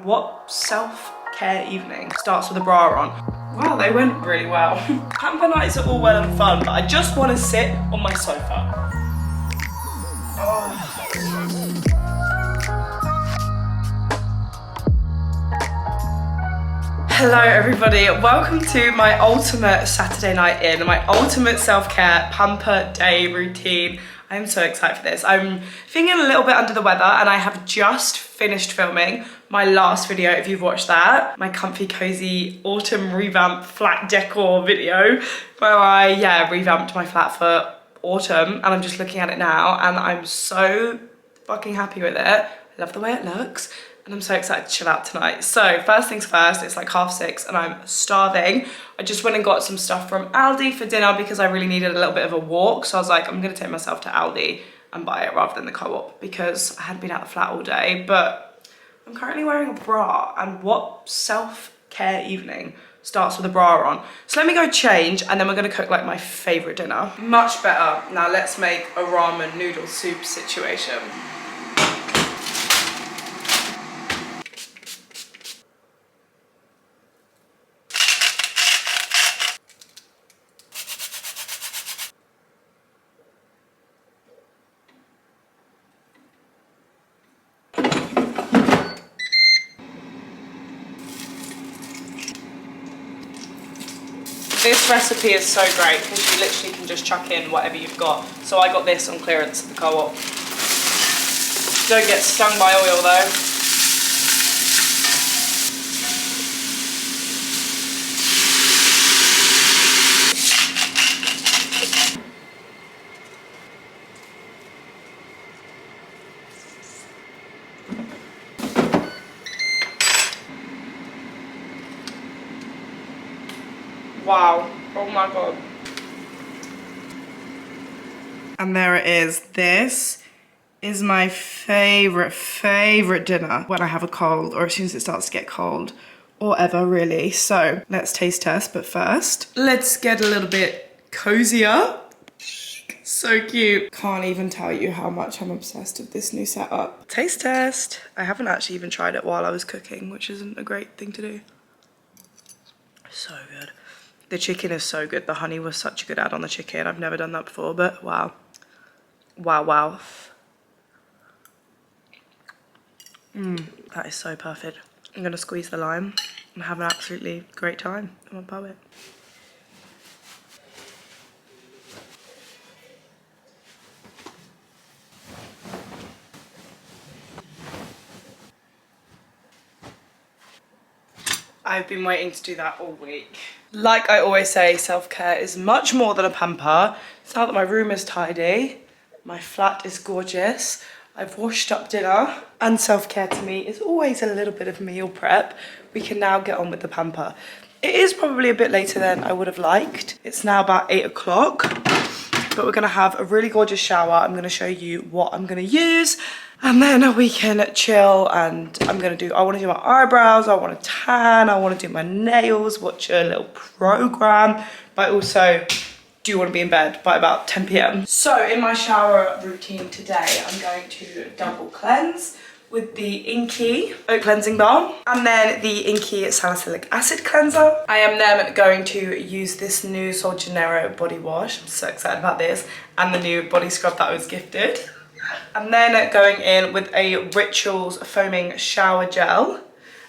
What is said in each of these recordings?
What self-care evening starts with a bra on? Wow, they went really well. Pamper nights are all well and fun, but I just want to sit on my sofa. Oh. Hello everybody, welcome to my ultimate Saturday night in, my ultimate self-care pamper day routine. I'm so excited for this. I'm feeling a little bit under the weather and I have just finished filming my last video, if you've watched that. My comfy, cozy, autumn revamp flat decor video where I, revamped my flat for autumn and I'm just looking at it now and I'm so fucking happy with it. I love the way it looks. And I'm so excited to chill out tonight. So first things first, it's like 6:30 and I'm starving. I just went and got some stuff from Aldi for dinner because I really needed a little bit of a walk. So I was like, I'm gonna take myself to Aldi and buy it rather than the co-op because I hadn't been out the flat all day. But I'm currently wearing a bra, and what self-care evening starts with a bra on? So let me go change and then we're gonna cook like my favorite dinner. Much better. Now let's make a ramen noodle soup situation. This recipe is so great because you literally can just chuck in whatever you've got. So I got this on clearance at the co-op. Don't get stung by oil though. Wow, oh my God. And there it is. This is my favorite dinner when I have a cold or as soon as it starts to get cold or ever really. So let's taste test, but first, let's get a little bit cozier. So cute. Can't even tell you how much I'm obsessed with this new setup. Taste test. I haven't actually even tried it while I was cooking, which isn't a great thing to do. So good. The chicken is so good. The honey was such a good add on the chicken. I've never done that before, but wow. Wow, wow. That is so perfect. I'm gonna squeeze the lime and have an absolutely great time. I'm a poet. I've been waiting to do that all week. Like I always say, self-care is much more than a pamper. It's now that my room is tidy, my flat is gorgeous, I've washed up dinner, and self-care to me is always a little bit of meal prep. We can now get on with the pamper. It is probably a bit later than I would have liked. It's now about 8 o'clock, but we're gonna have a really gorgeous shower. I'm gonna show you what I'm gonna use, and then we can chill. And I wanna do my eyebrows, I wanna tan, I wanna do my nails, watch a little program, but I also do wanna be in bed by about 10 p.m. So in my shower routine today, I'm going to double cleanse with the Inky Oat Cleansing Balm and then the Inky Salicylic Acid Cleanser. I am then going to use this new Sol Janeiro body wash. I'm so excited about this, and the new body scrub that I was gifted. And then going in with a Rituals Foaming Shower Gel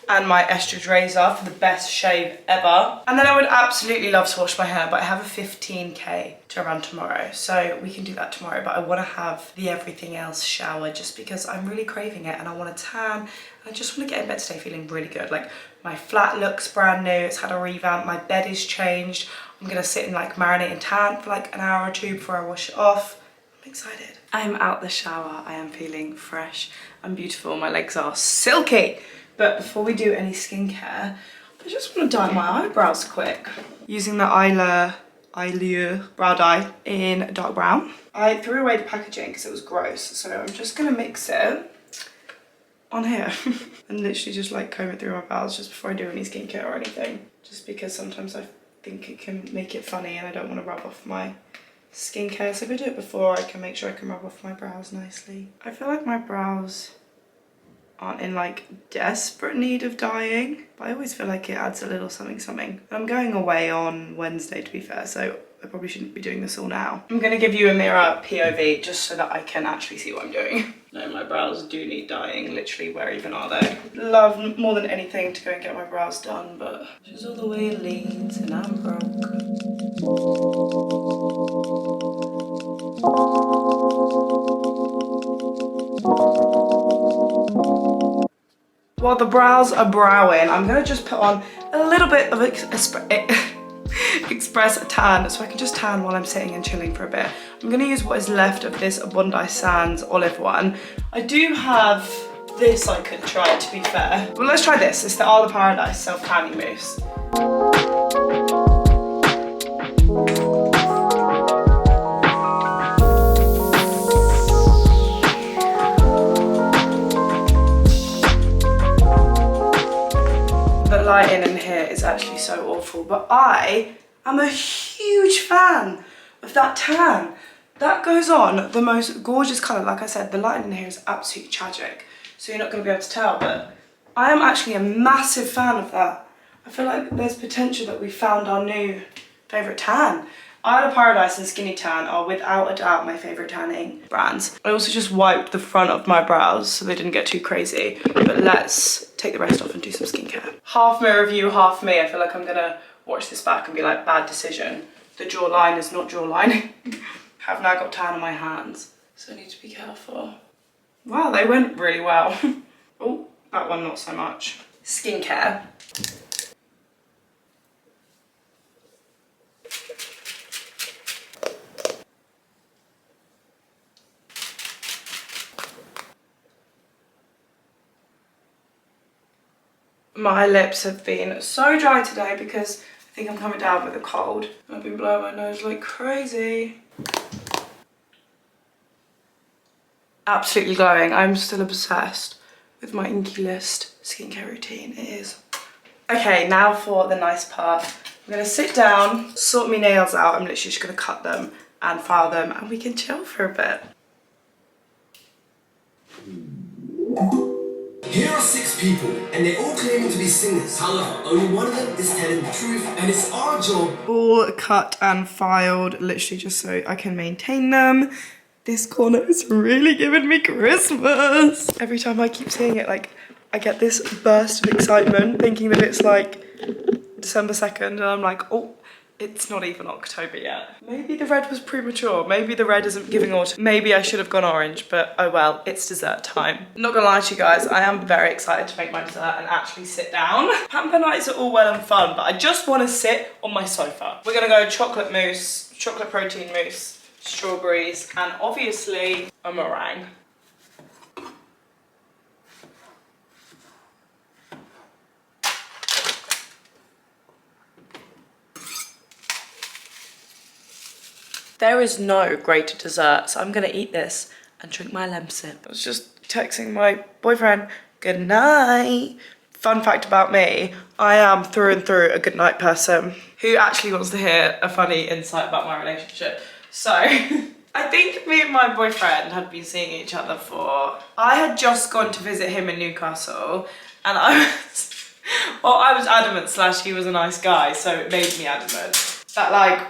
and my Estrage Razor for the best shave ever. And then I would absolutely love to wash my hair, but I have a 15K to run tomorrow, so we can do that tomorrow. But I want to have the everything else shower just because I'm really craving it and I want to tan. I just want to get in bed today feeling really good. Like, my flat looks brand new, it's had a revamp, my bed is changed. I'm gonna sit and like marinate and tan for like an hour or two before I wash it off. I'm excited. I'm out the shower, I am feeling fresh and beautiful. My legs are silky. But before we do any skincare, I just want to dye my eyebrows quick. Using the Eyelure brow dye in dark brown. I threw away the packaging because it was gross, so I'm just gonna mix it on here and literally just like comb it through my brows just before I do any skincare or anything. Just because sometimes I think it can make it funny and I don't want to rub off my skincare. So if I do it before, I can make sure I can rub off my brows nicely. I feel like my brows aren't in like desperate need of dyeing, but I always feel like it adds a little something something. I'm going away on Wednesday, to be fair, so I probably shouldn't be doing this all now. I'm gonna give you a mirror POV just so that I can actually see what I'm doing. No, my brows do need dyeing. Literally, where even are they? Love more than anything to go and get my brows done, but this is all the way it leads and I'm broke. While the brows are browing, I'm gonna just put on a little bit of Express tan so I can just tan while I'm sitting and chilling for a bit. I'm gonna use what is left of this Bondi Sands olive one. I do have this I could try, to be fair. Well, let's try this. It's the Isle of Paradise self-tanning mousse. The lighting in here is actually so awful, but I am a huge fan of that tan. That goes on the most gorgeous colour. Like I said, the lighting in here is absolutely tragic, so you're not going to be able to tell, but I am actually a massive fan of that. I feel like there's potential that we found our new favourite tan. Isle of Paradise and Skinny Tan are without a doubt my favourite tanning brands. I also just wiped the front of my brows so they didn't get too crazy, but let's take the rest off and do some skincare. Half mirror view, half me. I feel like I'm gonna watch this back and be like, bad decision. The jawline is not jawline. Have now got tan on my hands, so I need to be careful. Wow, they went really well. Oh, that one not so much. Skincare. My lips have been so dry today because I think I'm coming down with a cold. I've been blowing my nose like crazy. Absolutely glowing. I'm still obsessed with my Inky List skincare routine. It is. Okay, now for the nice part. I'm gonna sit down, sort my nails out. I'm literally just gonna cut them and file them and we can chill for a bit. Here are 6 people, and they're all claiming to be singers. However, only one of them is telling the truth, and it's our job. All cut and filed, literally just so I can maintain them. This corner is really giving me Christmas. Every time I keep seeing it, like, I get this burst of excitement, thinking that it's like December 2nd, and I'm like, oh, it's not even October yet. Maybe the red was premature. Maybe the red isn't giving autumn. Maybe I should have gone orange, but oh well, it's dessert time. Not gonna lie to you guys, I am very excited to make my dessert and actually sit down. Pamper nights are all well and fun, but I just wanna sit on my sofa. We're gonna go chocolate mousse, chocolate protein mousse, strawberries, and obviously a meringue. There is no greater dessert, so I'm gonna eat this and drink my lemsip. I was just texting my boyfriend, good night. Fun fact about me, I am through and through a good night person. Who actually wants to hear a funny insight about my relationship? So, I think me and my boyfriend had been seeing each other I had just gone to visit him in Newcastle, and I was adamant / he was a nice guy, so it made me adamant that like,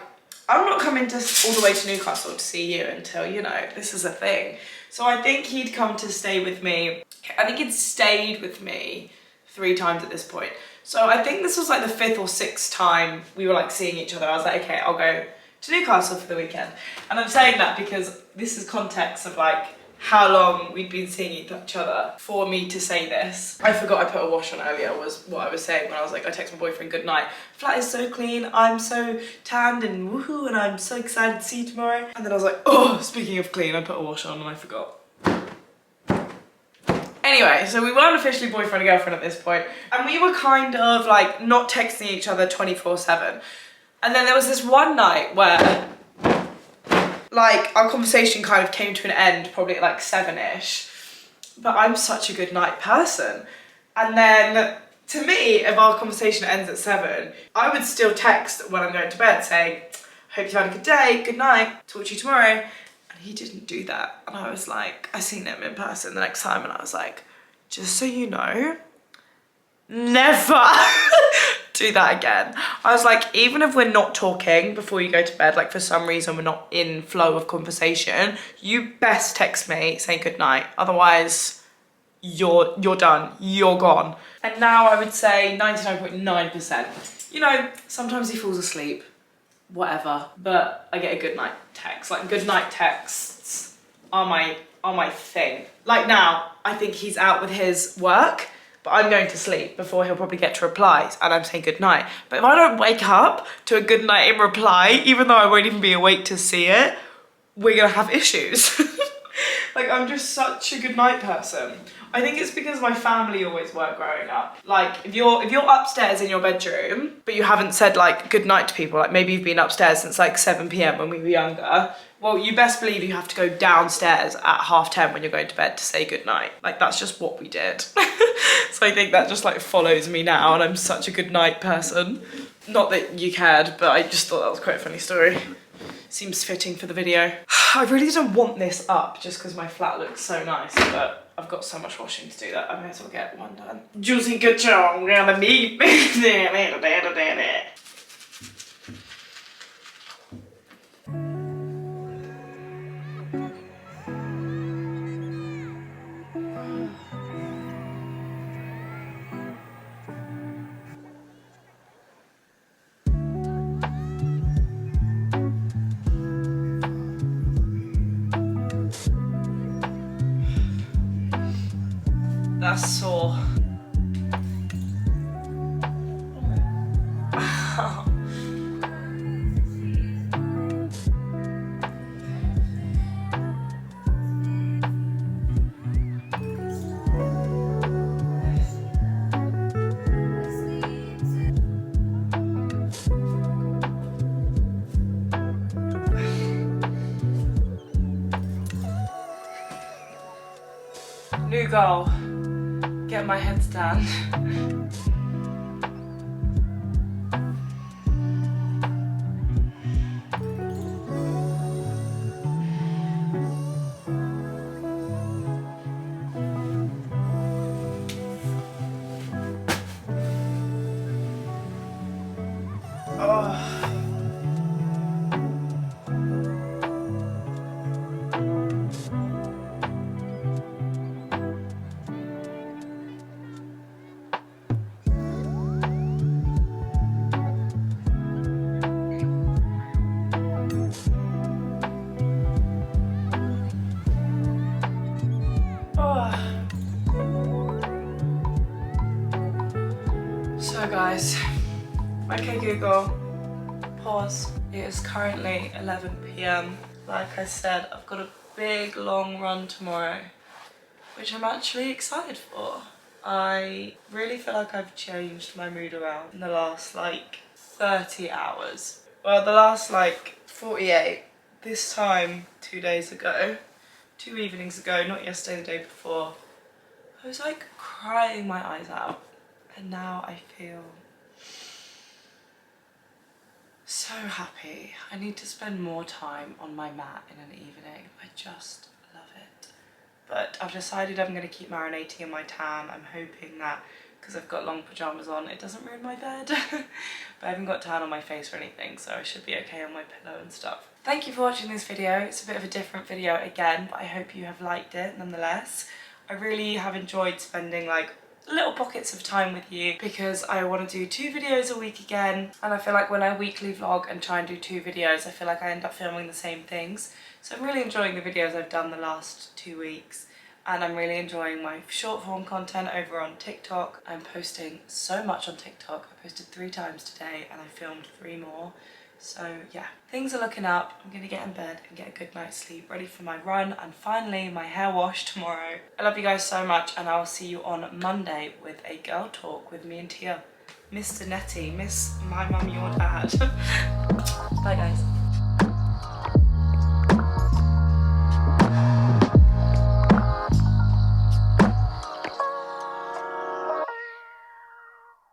I'm not coming all the way to Newcastle to see you until, you know, this is a thing. So I think he'd come to stay with me. I think he'd stayed with me 3 times at this point. So I think this was like the 5th or 6th time we were like seeing each other. I was like, okay, I'll go to Newcastle for the weekend. And I'm saying that because this is context of like how long we'd been seeing each other for me to say this. I forgot I put a wash on earlier was what I was saying when I was like, I text my boyfriend good night. Flat is so clean, I'm so tanned and woohoo, and I'm so excited to see you tomorrow. And then I was like, oh, speaking of clean, I put a wash on and I forgot. Anyway, so we weren't officially boyfriend and girlfriend at this point, and we were kind of like not texting each other 24/7. And then there was this one night where like our conversation kind of came to an end probably at like 7ish, but I'm such a good night person. And then to me, if our conversation ends at 7, I would still text when I'm going to bed saying, hope you had a good day, good night, talk to you tomorrow. And he didn't do that. And I was like, I seen him in person the next time and I was like, just so you know, never do that again. I was like, even if we're not talking before you go to bed, like for some reason we're not in flow of conversation, you best text me saying good night. Otherwise, you're done, you're gone. And now I would say 99.9%. You know, sometimes he falls asleep, whatever, but I get a good night text. Like good night texts are my thing. Like now, I think he's out with his work, but I'm going to sleep before he'll probably get to replies and I'm saying good night. But if I don't wake up to a good night in reply, even though I won't even be awake to see it, we're gonna have issues. Like I'm just such a good night person. I think it's because my family always were growing up. Like if you're upstairs in your bedroom, but you haven't said like good night to people, like maybe you've been upstairs since like 7 p.m. when we were younger, well, you best believe you have to go downstairs at 10:30 when you're going to bed to say good night. Like that's just what we did. So I think that just like follows me now and I'm such a good night person. Not that you cared, but I just thought that was quite a funny story. Seems fitting for the video. I really don't want this up just because my flat looks so nice, but I've got so much washing to do that I may as well get one done. Juicy ka-chong, gonna meet me. That's sore. New goal. Get my headstand. So guys, okay Google, pause. It is currently 11 p.m. Like I said, I've got a big long run tomorrow, which I'm actually excited for. I really feel like I've changed my mood around in the last like 30 hours. Well, the last like 48. This time 2 days ago, 2 evenings ago, not yesterday, the day before, I was like crying my eyes out. And now I feel so happy. I need to spend more time on my mat in an evening. I just love it. But I've decided I'm going to keep marinating in my tan. I'm hoping that because I've got long pyjamas on, it doesn't ruin my bed. But I haven't got tan on my face or anything, so I should be okay on my pillow and stuff. Thank you for watching this video. It's a bit of a different video again, but I hope you have liked it nonetheless. I really have enjoyed spending like little pockets of time with you because I want to do 2 videos a week again, and I feel like when I weekly vlog and try and do 2 videos, I feel like I end up filming the same things. So I'm really enjoying the videos I've done the last 2 weeks, and I'm really enjoying my short form content over on TikTok. I'm posting so much on TikTok. I posted 3 times today and I filmed 3 more. So yeah, things are looking up. I'm gonna get in bed and get a good night's sleep, ready for my run and finally my hair wash tomorrow. I love you guys so much, and I'll see you on Monday with a girl talk with me and Tia. Mr. Nettie, miss my mum, your dad. Bye guys.